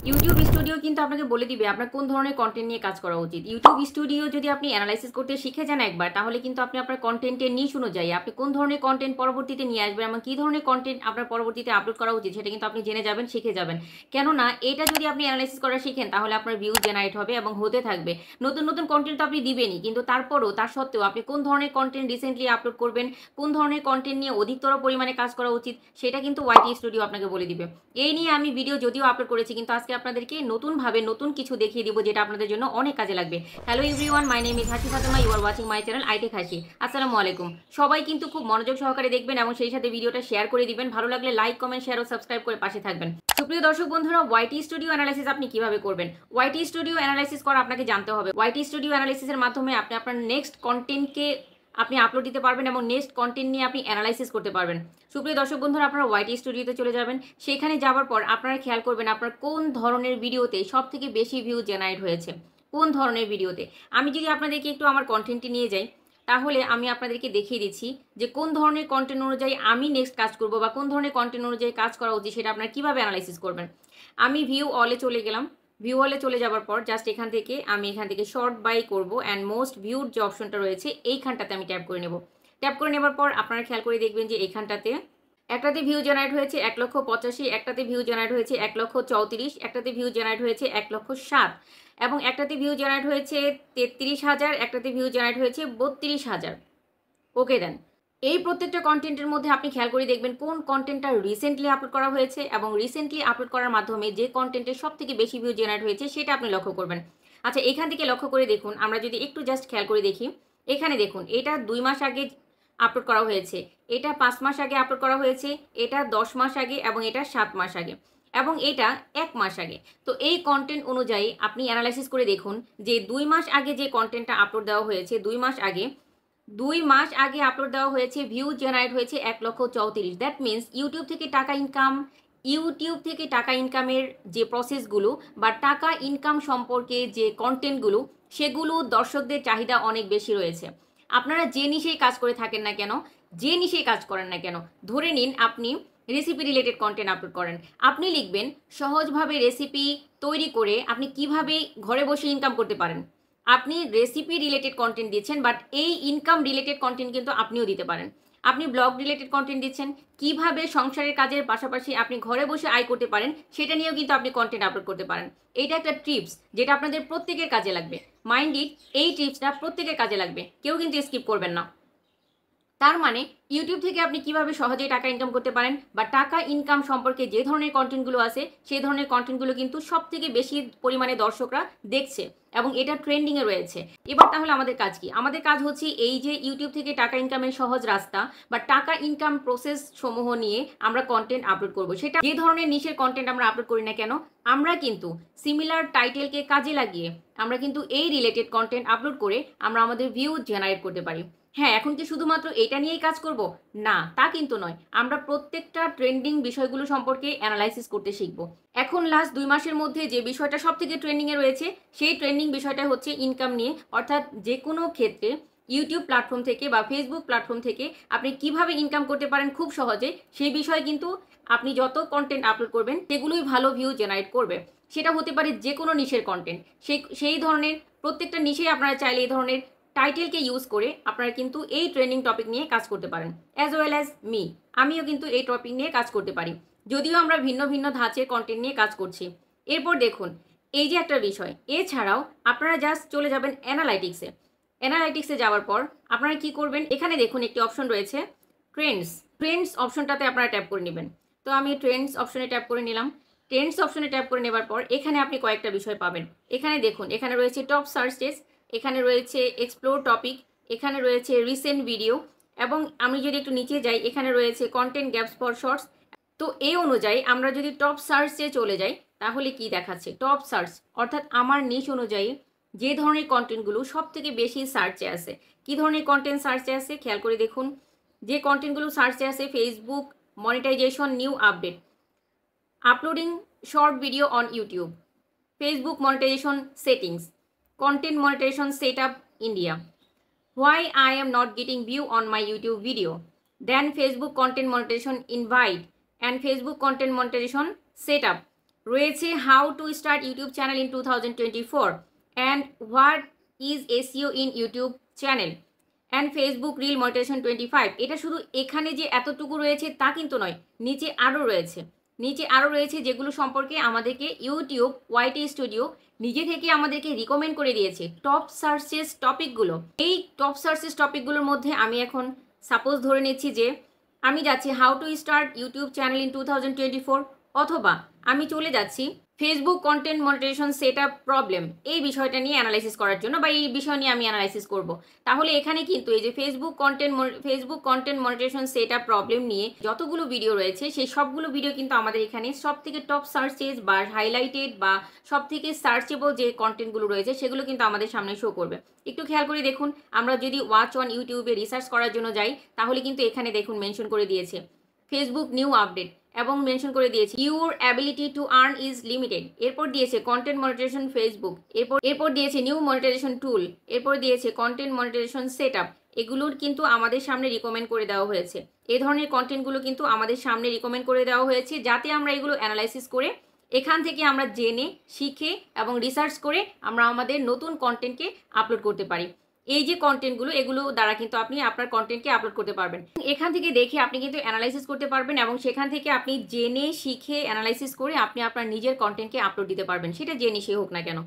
YouTube studio কিন্তু আপনাকে বলে দিবে আপনার কোন ধরনের কন্টেন্ট নিয়ে কাজ করা উচিত। ইউটিউব স্টুডিও যদি আপনি অ্যানালাইসিস করতে শিখে যান একবার, তাহলে কিন্তু আপনি আপনার কন্টেন্টের নিশ অনুযায়ী আপনি কোন ধরনের কন্টেন্ট পরবর্তীতে নিয়ে আসবেন এবং কী ধরনের কন্টেন্ট আপনার পরবর্তীতে আপলোড করা উচিত সেটা কিন্তু আপনি জেনে যাবেন, শিখে যাবেন। কেননা এটা যদি আপনি অ্যানালাইসিস করা শিখেন তাহলে আপনার ভিউজ জেনারেট হবে এবং হতে থাকবে। নতুন নতুন কন্টেন্ট তো আপনি দিবেনই, কিন্তু তারপরও তার সত্ত্বেও আপনি কোন ধরনের কন্টেন্ট রিসেন্টলি আপলোড করবেন, কোন ধরনের কন্টেন্ট নিয়ে অধিকতর পরিমাণে কাজ করা উচিত সেটা কিন্তু ওয়াইটি স্টুডিও আপনাকে বলে দিবে। এই নিয়ে আমি ভিডিও যদিও আপলোড করেছি, কিন্তু আজকে আপনাদেরকে নতুনভাবে নতুন কিছু দেখিয়ে দিব যেটা আপনাদের জন্য অনেক কাজে লাগবে। Hello everyone, my name is Hasi Fatema, you are watching my channel iTech Hasi. আসসালামু আলাইকুম। সবাই কিন্তু খুব মনোযোগ সহকারে দেখবেন এবং সেই সাথে ভিডিওটা শেয়ার করে দিবেন। ভালো লাগলে লাইক, কমেন্ট, শেয়ার ও সাবস্ক্রাইব করে পাশে থাকবেন। সুপ্রিয় দর্শক বন্ধুরা, ওয়াইটি স্টুডিও অ্যানালাইসিস আপনি কিভাবে করবেন? ওয়াইটি স্টুডিও অ্যানালাইসিস করা আপনাকে জানতে হবে। ওয়াইটি স্টুডিও অ্যানালাইসিসের মাধ্যমে আপনি আপনার নেক্সট কন্টেন্টকে আপনি আপলোড দিতে পারবেন এবং নেক্সট কন্টেন্ট নিয়ে আপনি অ্যানালাইসিস করতে পারবেন। সুপ্রিয় দর্শক বন্ধুরা, আপনারা ওয়াইটি স্টুডিওতে চলে যাবেন। সেখানে যাওয়ার পর আপনারা খেয়াল করবেন আপনার কোন ধরনের ভিডিওতে সব থেকে বেশি ভিউ জেনারেট হয়েছে, কোন ধরনের ভিডিওতে। আমি যদি আপনাদেরকে একটু আমার কন্টেন্টটি নিয়ে যাই, তাহলে আমি আপনাদেরকে দেখিয়ে দিচ্ছি যে কোন ধরনের কন্টেন্ট অনুযায়ী আমি নেক্সট কাজ করব বা কোন ধরনের কন্টেন্ট অনুযায়ী কাজ করা উচিত সেটা আপনারা কীভাবে অ্যানালাইসিস করবেন। আমি ভিউ অলে চলে গেলাম। ভিউ অলে চলে যাওয়ার পর জাস্ট এখান থেকে শর্ট বাই করব অ্যান্ড মোস্ট ভিউড যে অপশনটা রয়েছে এইখানটাতে আমি ট্যাপ করে নেব। ট্যাপ করে নেবার পর আপনারা খেয়াল করে দেখবেন যে এইখানটাতে একটাতে ভিউ জেনারেট হয়েছে 1,85,000, একটাতে ভিউ জেনারেট হয়েছে 1,34,000, একটাতে ভিউ জেনারেট হয়েছে 1,07,000 এবং একটাতে ভিউ জেনারেট হয়েছে 33,000, একটাতে ভিউ জেনারেট হয়েছে 32,000। ওকে দেন। এই প্রত্যেকটা কন্টেন্টের মধ্যে আপনি খেয়াল করে দেখবেন কোন কন্টেন্টটা রিসেন্টলি আপলোড করা হয়েছে এবং রিসেন্টলি আপলোড করার মাধ্যমে যে কন্টেন্টের সব থেকে বেশি ভিউ জেনারেট হয়েছে সেটা আপনি লক্ষ্য করবেন। আচ্ছা, এখান থেকে লক্ষ্য করে দেখুন, আমরা যদি একটু জাস্ট খেয়াল করে দেখি, এখানে দেখুন এটা 2 মাস আগে আপলোড করা হয়েছে, এটা 5 মাস আগে আপলোড করা হয়েছে, এটা 10 মাস আগে এবং এটা 7 মাস আগে এবং এটা 1 মাস আগে। তো এই কন্টেন্ট অনুযায়ী আপনি অ্যানালাইসিস করে দেখুন যে 2 মাস আগে যে কন্টেন্টটা আপলোড দেওয়া হয়েছে, 2 মাস আগে আপলোড দেওয়া হয়েছে, ভিউ জেনারেট হয়েছে 1,34,000। দ্যাট মিনস ইউটিউব থেকে টাকা ইনকামের যে প্রসেসগুলো বা টাকা ইনকাম সম্পর্কে যে কন্টেন্টগুলো, সেগুলো দর্শকদের চাহিদা অনেক বেশি রয়েছে। আপনারা যে নিশেই কাজ করে থাকেন না কেন, যে নিশেই কাজ করেন না কেন, ধরে নিন আপনি রেসিপি রিলেটেড কন্টেন্ট আপলোড করেন, আপনি লিখবেন সহজভাবে রেসিপি তৈরি করে আপনি কিভাবে ঘরে বসে ইনকাম করতে পারেন। আপনি রেসিপি রিলেটেড কন্টেন্ট দিচ্ছেন, বাট এই ইনকাম রিলেটেড কন্টেন্ট কিন্তু আপনিও দিতে পারেন। আপনি ব্লগ রিলেটেড কন্টেন্ট দিচ্ছেন, কিভাবে সংসারের কাজের পাশাপাশি আপনি ঘরে বসে আয় করতে পারেন সেটা নিয়েও কিন্তু আপনি কন্টেন্ট আপলোড করতে পারেন। এইটা একটা টিপস যেটা আপনাদের প্রত্যেকের কাজে লাগবে। মাইন্ড ইট, এই টিপসটা প্রত্যেকের কাজে লাগবে, কেউ কিন্তু স্কিপ করবেন না। তার মানে ইউটিউব থেকে আপনি কিভাবে সহজেই টাকা ইনকাম করতে পারেন বা টাকা ইনকাম সম্পর্কে যে ধরনের কন্টেন্টগুলো আছে সেই ধরনের কন্টেন্টগুলো কিন্তু সব থেকে বেশি পরিমাণে দর্শকরা দেখছে এবং এটা ট্রেন্ডিংয়ে রয়েছে। এবার তাহলে আমাদের কাজ কি? আমাদের কাজ হচ্ছে এই যে ইউটিউব থেকে টাকা ইনকামের সহজ রাস্তা বা টাকা ইনকাম প্রসেস সমূহ নিয়ে আমরা কন্টেন্ট আপলোড করব। সেটা যে ধরনের নিশের কন্টেন্ট আমরা আপলোড করি না কেন, আমরা কিন্তু সিমিলার টাইটেলকে কাজে লাগিয়ে আমরা কিন্তু এই রিলেটেড কন্টেন্ট আপলোড করে আমরা আমাদের ভিউ জেনারেট করতে পারি। হ্যাঁ, এখন কি শুধুমাত্র এটা নিয়েই কাজ করব? না, তা কিন্তু নয়। আমরা প্রত্যেকটা ট্রেন্ডিং বিষয়গুলো সম্পর্কে অ্যানালাইসিস করতে শিখব। এখন লাস্ট 2 মাসের মধ্যে যে বিষয়টা সব থেকে ট্রেন্ডিংয়ে রয়েছে সেই ট্রেন্ডিং বিষয়টা হচ্ছে ইনকাম নিয়ে, অর্থাৎ যে কোনো ক্ষেত্রে ইউটিউব প্ল্যাটফর্ম থেকে বা ফেসবুক প্ল্যাটফর্ম থেকে আপনি কিভাবে ইনকাম করতে পারেন খুব সহজে, সেই বিষয়ে কিন্তু আপনি যত কন্টেন্ট আপলোড করবেন সেগুলোই ভালো ভিউ জেনারেট করবে। সেটা হতে পারে যে কোনো নিশের কন্টেন্ট, সেই ধরনের প্রত্যেকটা নিশেই আপনারা চাইলে এই ধরনের টাইটেলকে ইউজ করে আপনারা কিন্তু এই ট্রেন্ডিং টপিক নিয়ে কাজ করতে পারেন। অ্যাজ ওয়েল অ্যাজ মি, আমিও কিন্তু এই টপিক নিয়ে কাজ করতে পারি, যদিও আমরা ভিন্ন ভিন্ন ধাঁচের কন্টেন্ট নিয়ে কাজ করছি। এরপর দেখুন এই যে একটা বিষয়, এছাড়াও আপনারা জাস্ট চলে যাবেন অ্যানালাইটিক্সে যাওয়ার পর আপনারা কি করবেন, এখানে দেখুন একটি অপশন রয়েছে ট্রেন্ডস অপশনটাতে আপনারা ট্যাপ করে নেবেন। তো আমি ট্রেন্ডস অপশনে ট্যাপ করে নিলাম। ট্রেন্ডস অপশনে ট্যাপ করে নেবার পর এখানে আপনি কয়েকটা বিষয় পাবেন। এখানে দেখুন, এখানে রয়েছে টপ সার্চেস, এখানে রয়েছে এক্সপ্লোর টপিক, এখানে রয়েছে রিসেন্ট ভিডিও এবং আমি যদি একটু নিচে যাই এখানে রয়েছে কন্টেন্ট গ্যাপস ফর শর্টস। তো এই অনুযায়ী আমরা যদি টপ সার্চে চলে যাই তাহলে কি দেখাচ্ছে, টপ সার্চ অর্থাৎ আমার নিশ অনুযায়ী যে ধরনের কন্টেন্টগুলো সব থেকে বেশি সার্চে আছে। কী ধরনের কন্টেন্ট সার্চে আছে খেয়াল করে দেখুন। যে কন্টেন্টগুলো সার্চে আছে, Facebook monetization new update, uploading short video on YouTube, Facebook monetization settings, content monetization setup India, why I am not getting view on my YouTube video, then Facebook content monetization invite and Facebook content monetization setup, রয়েছে how to start YouTube channel in 2024 and what is SEO in YouTube channel and Facebook reel monetization 25। এটা শুধু এখানে যে এতটুকু রয়েছে তা কিন্তু নয়, নিচে আরও রয়েছে যেগুলো সম্পর্কে আমাদেরকে ইউটিউব ওয়াইটি স্টুডিও নিজে থেকে আমাদেরকে রিকমেন্ড করে দিয়েছে টপ সার্চেস টপিকগুলো। এই টপ সার্চেস টপিকগুলোর মধ্যে আমি এখন সাপোজ ধরে নিচ্ছি যে আমি যাচ্ছি how to start YouTube channel in 2024, অথবা আমি চলে যাচ্ছি Facebook content monetization setup problem, এই বিষয়টা নিয়ে অ্যানালাইসিস করার জন্য বা এই বিষয় নিয়ে আমি অ্যানালাইসিস করব। তাহলে এখানে কিন্তু এই যে Facebook content monetization setup problem নিয়ে যতগুলো ভিডিও রয়েছে সেই সবগুলো ভিডিও কিন্তু আমাদের এখানে সব থেকে টপ সার্চেস বা হাইলাইটেড বা সব থেকে সার্চেবল যে কন্টেন্টগুলো রয়েছে সেগুলো কিন্তু আমাদের সামনে শো করবে। একটু খেয়াল করে দেখুন, আমরা যদি ওয়াচ অন ইউটিউবে রিসার্চ করার জন্য যাই তাহলে কিন্তু এখানে দেখুন মেনশন করে দিয়েছে ফেসবুক নিউ আপডেট এবং মেনশন করে দিয়েছে your ability to earn is limited, এরপর দিয়েছে কন্টেন্ট মনিটাইজেশন ফেসবুক, এরপর দিয়েছে নিউ মনিটাইজেশন টুল, এরপর দিয়েছে কন্টেন্ট মনিটাইজেশন সেটআপ। এগুলোর কিন্তু আমাদের সামনে রিকমেন্ড করে দেওয়া হয়েছে। এই ধরনের কন্টেন্টগুলো কিন্তু আমাদের সামনে রিকমেন্ড করে দেওয়া হয়েছে যাতে আমরা এগুলো অ্যানালাইসিস করে এখান থেকে আমরা জেনে শিখে এবং রিসার্চ করে আমরা আমাদের নতুন কন্টেন্টকে আপলোড করতে পারি। এই যে কন্টেন্টগুলো এগুলো দ্বারা কিন্তু আপনি আপনার কন্টেন্টকে আপলোড করতে পারবেন। এখান থেকে দেখে আপনি কিন্তু অ্যানালাইসিস করতে পারবেন এবং সেখান থেকে আপনি জেনে শিখে অ্যানালাইসিস করে আপনি আপনার নিজের কন্টেন্টকে আপলোড দিতে পারবেন, সেটা জেনে সে হোক না কেন।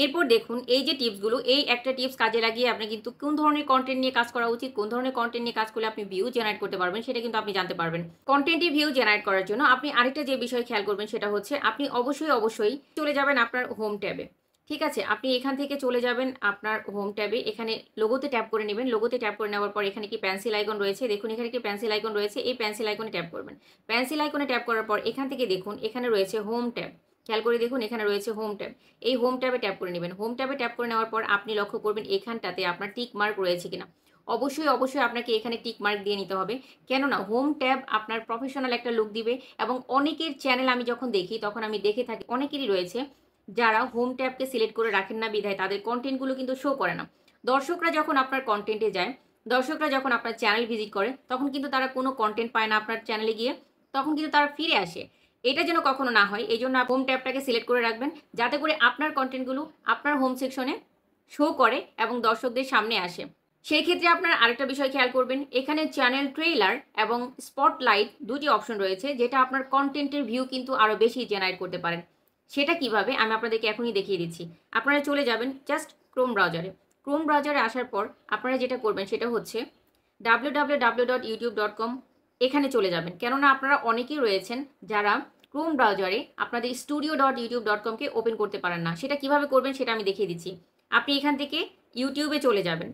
এরপর দেখুন এই যে টিপসগুলো, এই একটা টিপস কাজে লাগিয়ে আপনি কিন্তু কোন ধরনের কন্টেন্ট নিয়ে কাজ করা উচিত, কোন ধরনের কন্টেন্ট নিয়ে কাজ করলে আপনি ভিউ জেনারেট করতে পারবেন সেটা কিন্তু আপনি জানতে পারবেন। কন্টেন্টে ভিউ জেনারেট করার জন্য আপনি আরেকটা যে বিষয় খেয়াল করবেন সেটা হচ্ছে আপনি অবশ্যই চলে যাবেন আপনার হোম ট্যাবে। ঠিক আছে, আপনি এখান থেকে চলে যাবেন আপনার হোম ট্যাবে, এখানে লোগোতে ট্যাপ করে নেবেন। লোগোতে ট্যাপ করে নেওয়ার পর এখানে কি পেন্সিল আইকন রয়েছে, দেখুন এখানে একটি পেন্সিল আইকন রয়েছে, এই পেন্সিল আইকনে ট্যাপ করবেন। পেন্সিল আইকনে ট্যাপ করার পর এখান থেকে দেখুন এখানে রয়েছে হোম ট্যাব, খেয়াল করে দেখুন এখানে রয়েছে হোম ট্যাব। এই হোম ট্যাবে ট্যাপ করে নেবেন। হোম ট্যাবে ট্যাপ করে নেওয়ার পর আপনি লক্ষ্য করবেন এখানটাতে আপনার টিক মার্ক রয়েছে কিনা। অবশ্যই আপনাকে এখানে টিক মার্ক দিয়ে নিতে হবে, কেননা হোম ট্যাব আপনার প্রফেশনাল একটা লুক দিবে। এবং অনেকের চ্যানেল আমি যখন দেখি তখন আমি দেখে থাকি অনেকেরই রয়েছে যারা হোম ট্যাবকে সিলেক্ট করে রাখেন না বিধায় তাদের কন্টেন্টগুলো কিন্তু শো করে না। দর্শকরা যখন আপনার কন্টেন্টে যায়, দর্শকরা যখন আপনার চ্যানেল ভিজিট করে তখন কিন্তু তারা কোনো কন্টেন্ট পায় না আপনার চ্যানেলে গিয়ে, তখন কিন্তু তারা ফিরে আসে। এটা যেন কখনো না হয় এই জন্য হোম ট্যাবটাকে সিলেক্ট করে রাখবেন যাতে করে আপনার কন্টেন্টগুলো আপনার হোম সেকশনে শো করে এবং দর্শকদের সামনে আসে। সেই ক্ষেত্রে আপনার আরেকটা বিষয় খেয়াল করবেন, এখানে চ্যানেল ট্রেইলার এবং স্পটলাইট দুটি অপশন রয়েছে যেটা আপনার কন্টেন্টের ভিউ কিন্তু আরও বেশি জেনারেট করতে পারেন। সেটা কিভাবে আমি আপনাদেরকে এখনই দেখিয়ে দিচ্ছি। আপনারা চলে যাবেন জাস্ট ক্রোম ব্রাউজারে আসার পর আপনারা যেটা করবেন সেটা হচ্ছে www.youtube.com, এখানে চলে যাবেন। কেননা আপনারা অনেকেই রয়েছেন যারা ক্রোম ব্রাউজারে আপনাদের studio.youtube.com-কে ওপেন করতে পারেন না। সেটা কিভাবে করবেন সেটা আমি দেখিয়ে দিচ্ছি। আপনি এখান থেকে ইউটিউবে চলে যাবেন,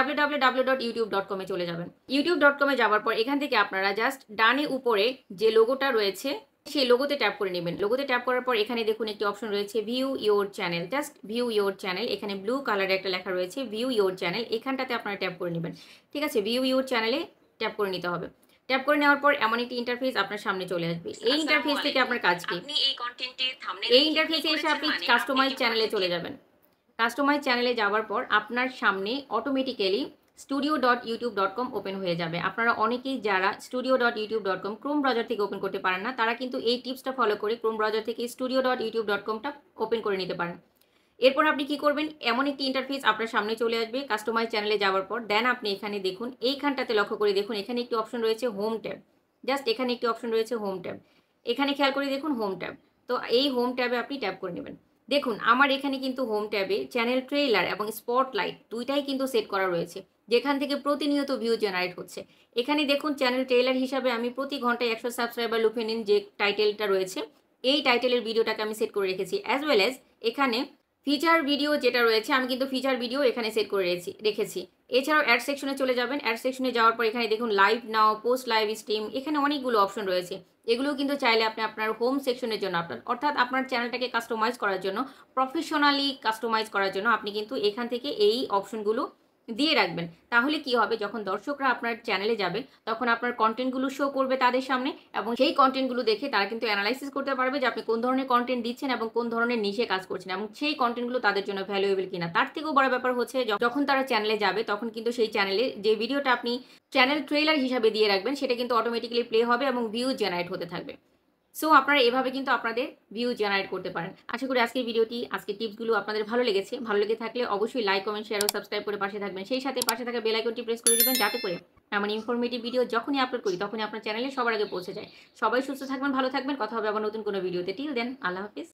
www.youtube.com-এ চলে যাবেন। youtube.com-এ যাওয়ার পর এখান থেকে আপনারা জাস্ট ডানে উপরে যে লোগোটা রয়েছে সেই লোগোতে ট্যাপ করে নেবেন। লোগোতে ট্যাপ করার পর এখানে দেখুন একটি অপশন রয়েছে view your channel, just view your channel, এখানে ব্লু কালারে একটা লেখা রয়েছে ভিউ ইওর চ্যানেল, এখানটাতে আপনারা ট্যাপ করে নেবেন। ঠিক আছে, ভিউ ইওর চ্যানেলে ট্যাপ করে নিতে হবে। ট্যাপ করে নেওয়ার পর এমন একটি ইন্টারফেস আপনার সামনে চলে আসবে। এই ইন্টারফেস থেকে আপনার কাজ কি, এই ইন্টারফেসে এসে আপনি কাস্টমাইজ চ্যানেলে চলে যাবেন। কাস্টমাইজ চ্যানেলে যাওয়ার পর আপনার সামনে অটোমেটিক্যালি studio.youtube.com ওপেন হয়ে যাবে। আপনারা অনেকেই যারা studio.youtube.com ক্রোম ব্রাউজার থেকে ওপেন করতে পারেন না তারা কিন্তু এই টিপসটা ফলো করে ক্রোম ব্রাউজার থেকে studio.youtube.com-টা ওপেন করে নিতে পারেন। এরপর আপনি কি করবেন, এমন একটি ইন্টারফেস আপনার সামনে চলে আসবে কাস্টমাইজ চ্যানেলে যাওয়ার পর। দেন আপনি এখানে দেখুন এইখানটাতে লক্ষ্য করে দেখুন এখানে একটি অপশন রয়েছে হোম ট্যাব, জাস্ট এখানে একটি অপশন রয়েছে হোম ট্যাব, এখানে খেয়াল করে দেখুন হোম ট্যাব। তো এই হোম ট্যাবে আপনি ট্যাপ করে নেবেন। দেখুন আমার এখানে কিন্তু হোম ট্যাবে চ্যানেল ট্রেইলার এবং স্পটলাইট দুইটাই কিন্তু সেট করা রয়েছে যেখান থেকে প্রতিনিয়ত ভিউ জেনারেট হচ্ছে। এখানে দেখুন চ্যানেল ট্রেইলার হিসাবে আমি প্রতি ঘন্টায় 100 সাবস্ক্রাইবার লুফে নিন যে টাইটেলটা রয়েছে এই টাইটেলের ভিডিওটাকে আমি সেট করে রেখেছি। অ্যাজ ওয়েল অ্যাজ এখানে ফিচার ভিডিও যেটা রয়েছে আমি কিন্তু ফিচার ভিডিও এখানে সেট করে রেখেছি। এছাড়াও অ্যাড সেকশনে চলে যাবেন। অ্যাড সেকশনে যাওয়ার পর এখানে দেখুন লাইভ নাও, পোস্ট লাইভ স্ট্রিম, এখানে অনেকগুলো অপশন রয়েছে। এগুলো কিন্তু চাইলে আপনি আপনার হোম সেকশনের জন্য অর্থাৎ আপনার চ্যানেলটাকে কাস্টমাইজ করার জন্য, প্রফেশনালি কাস্টমাইজ করার জন্য আপনি কিন্তু এখান থেকে এই অপশনগুলো দিয়ে রাখবেন। তাহলে কি হবে, যখন দর্শকরা আপনার চ্যানেলে যাবে তখন আপনার কন্টেন্টগুলো শো করবে তাদের সামনে এবং সেই কন্টেন্টগুলো দেখে তারা কিন্তু অ্যানালাইসিস করতে পারবে যে আপনি কোন ধরনের কন্টেন্ট দিচ্ছেন এবং কোন ধরনের নিশে কাজ করছেন এবং সেই কন্টেন্টগুলো তাদের জন্য ভ্যালুয়েবল কিনা। তার থেকেও বড় ব্যাপার হচ্ছে যখন তারা চ্যানেলে যাবে তখন কিন্তু সেই চ্যানেলে যে ভিডিওটা আপনি চ্যানেল ট্রেইলার হিসাবে দিয়ে রাখবেন সেটা কিন্তু অটোমেটিক্যালি প্লে হবে এবং ভিউ জেনারেট হতে থাকবে। সো আপনারা এভাবে কিন্তু আপনাদের ভিউ জেনারেট করতে পারেন। আশা করি আজকের ভিডিওটি, আজকের টিপসগুলো আপনাদের ভালো লেগেছে। ভালো লেগে থাকলে অবশ্যই লাইক, কমেন্ট, শেয়ার ও সাবস্ক্রাইব করে পাশে থাকবেন। সেই সাথে পাশে থাকা বেল আইকনটি প্রেস করে দিবেন, যাতে করে এমন ইনফরমেটিভ ভিডিও যখনই আপলোড করি তখনই আপনার চ্যানেলে সবার আগে পৌঁছে যায়। সবাই সুস্থ থাকবেন, ভালো থাকবেন। কথা হবে আবার নতুন কোনো ভিডিওতে। টিল দেন, আল্লাহ হাফিজ।